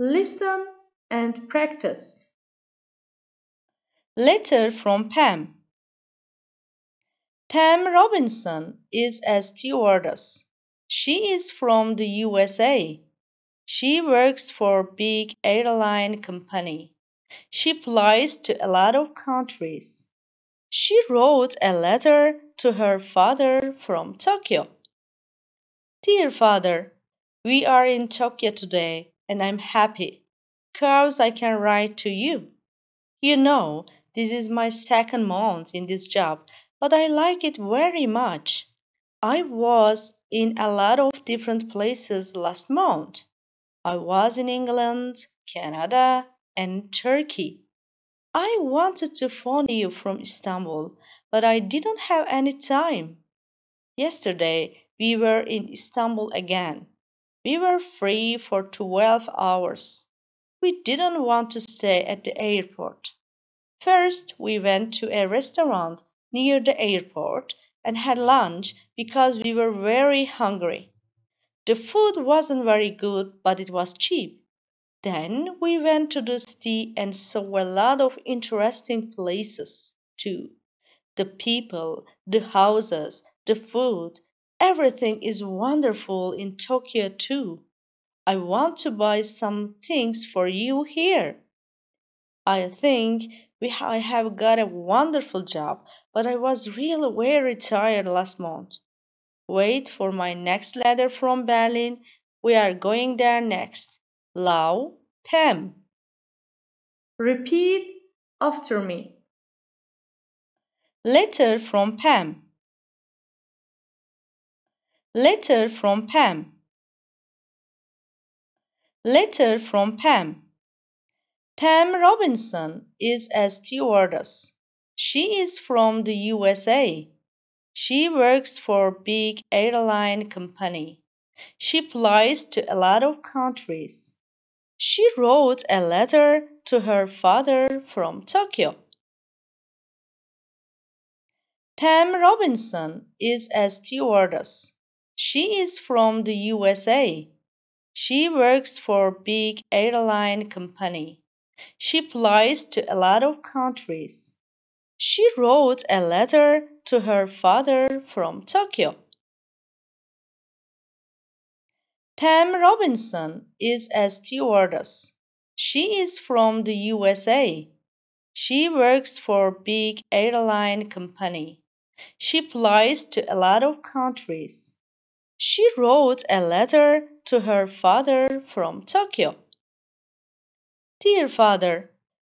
Listen and practice. Letter from Pam. Pam Robinson is a stewardess. She is from the USA. She works for a big airline company. She flies to a lot of countries. She wrote a letter to her father from Tokyo. Dear father, we are in Tokyo today and I'm happy because I can write to you. You know, this is my second month in this job, but I like it very much. I was in a lot of different places last month. I was in England, Canada, and Turkey. I wanted to phone you from Istanbul, but I didn't have any time. Yesterday, we were in Istanbul again. We were free for 12 hours. We didn't want to stay at the airport. First, we went to a restaurant near the airport and had lunch because we were very hungry. The food wasn't very good, but it was cheap. Then we went to the city and saw a lot of interesting places, too. The people, the houses, the food, everything is wonderful in Tokyo, too. I want to buy some things for you here. I think I have got a wonderful job, but I was really very tired last month. Wait for my next letter from Berlin. We are going there next. Love, Pam. Repeat after me. Letter from Pam. Letter from Pam. Letter from Pam. Pam Robinson is a stewardess. She is from the USA. She works for a big airline company. She flies to a lot of countries. She wrote a letter to her father from Tokyo. Pam Robinson is a stewardess. She is from the USA. She works for a big airline company. She flies to a lot of countries. She wrote a letter to her father from Tokyo. Pam Robinson is a stewardess. She is from the USA. She works for a big airline company. She flies to a lot of countries. She wrote a letter to her father from Tokyo. Dear father,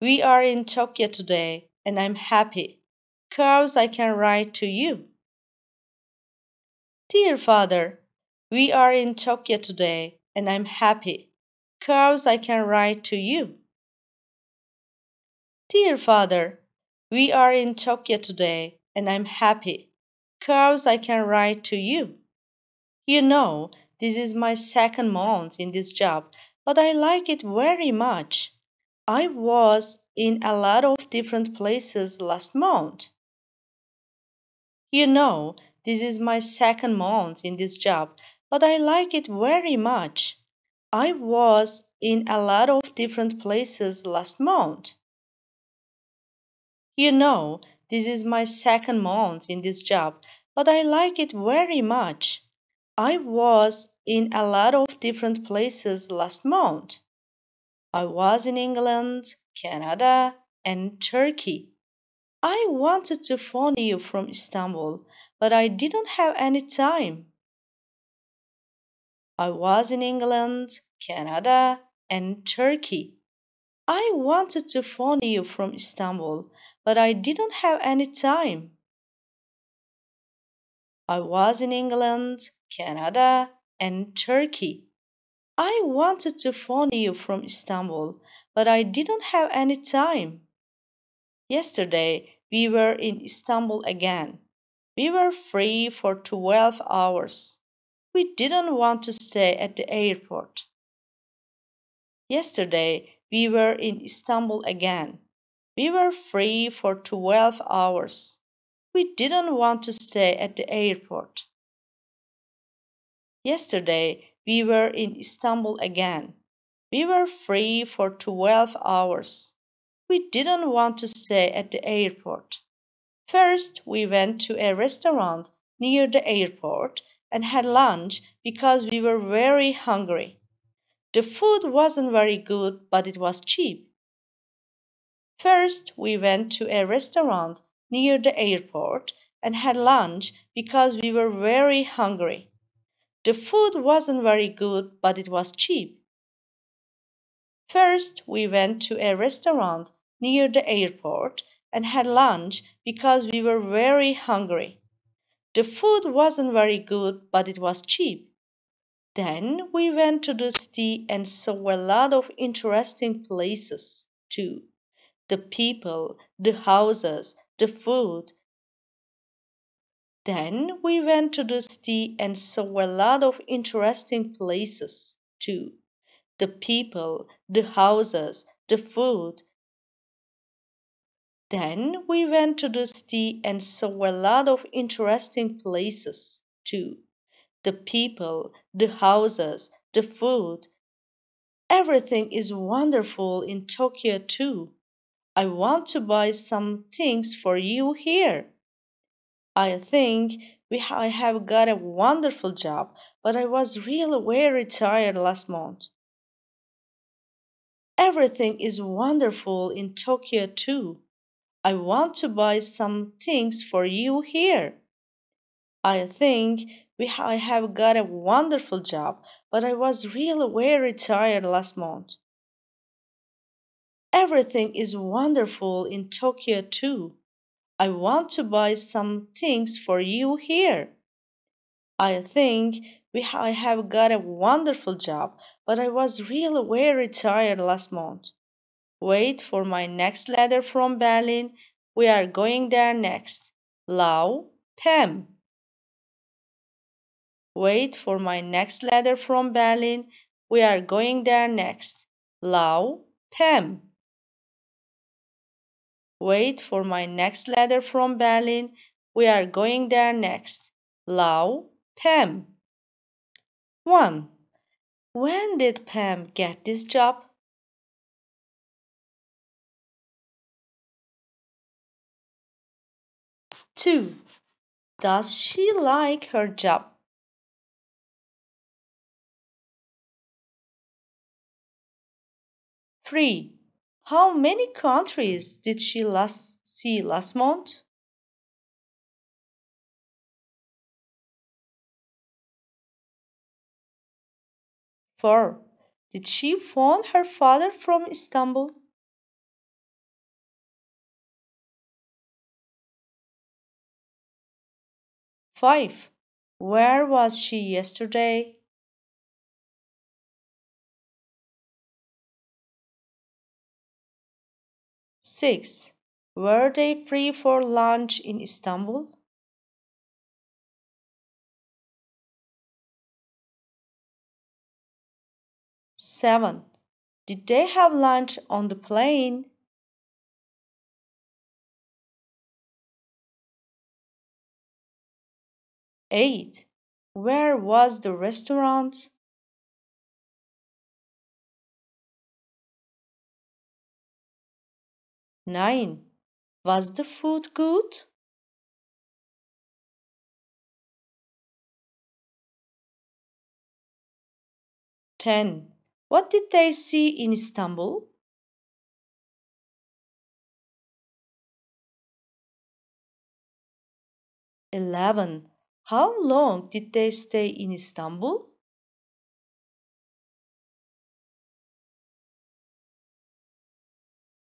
we are in Tokyo today and I'm happy because I can write to you. Dear father, we are in Tokyo today and I'm happy because I can write to you. Dear father, we are in Tokyo today and I'm happy because I can write to you. You know, this is my second month in this job, but I like it very much. I was in a lot of different places last month. You know, this is my second month in this job, but I like it very much. I was in a lot of different places last month. You know, this is my second month in this job, but I like it very much. I was in a lot of different places last month. I was in England, Canada, and Turkey. I wanted to phone you from Istanbul, but I didn't have any time. I was in England, Canada, and Turkey. I wanted to phone you from Istanbul, but I didn't have any time. I was in England, Canada, and Turkey. I wanted to phone you from Istanbul, but I didn't have any time. Yesterday, we were in Istanbul again. We were free for 12 hours. We didn't want to stay at the airport. Yesterday, we were in Istanbul again. We were free for 12 hours. We didn't want to stay at the airport. Yesterday, we were in Istanbul again. We were free for 12 hours. We didn't want to stay at the airport. First, we went to a restaurant near the airport and had lunch because we were very hungry. The food wasn't very good, but it was cheap. First, we went to a restaurant near the airport and had lunch because we were very hungry. The food wasn't very good, but it was cheap. First, we went to a restaurant near the airport and had lunch because we were very hungry. The food wasn't very good, but it was cheap. Then we went to the city and saw a lot of interesting places too. The people, the houses, the food. Then we went to the city and saw a lot of interesting places too. The people, the houses, the food. Then we went to the city and saw a lot of interesting places too. The people, the houses, the food. Everything is wonderful in Tokyo too. I want to buy some things for you here. I think I have got a wonderful job, but I was really very tired last month. Everything is wonderful in Tokyo too. I want to buy some things for you here. I think I have got a wonderful job, but I was really very tired last month. Everything is wonderful in Tokyo too. I want to buy some things for you here. I think I have got a wonderful job, but I was really very tired last month. Wait for my next letter from Berlin. We are going there next. Love, Pam. Wait for my next letter from Berlin. We are going there next. Love, Pam. Wait for my next letter from Berlin. We are going there next. Love, Pam. 1. When did Pam get this job? 2. Does she like her job? 3. How many countries did she see last month? 4. Did she phone her father from Istanbul? 5. Where was she yesterday? 6. Were they free for lunch in Istanbul? 7. Did they have lunch on the plane? 8. Where was the restaurant? 9. Was the food good? 10. What did they see in Istanbul? 11. How long did they stay in Istanbul?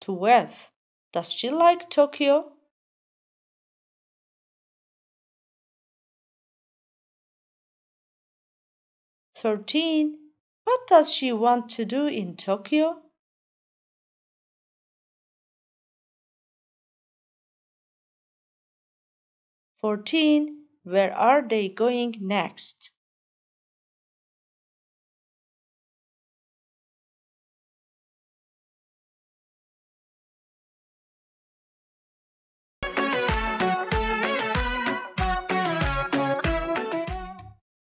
12. Does she like Tokyo? 13. What does she want to do in Tokyo? 14. Where are they going next?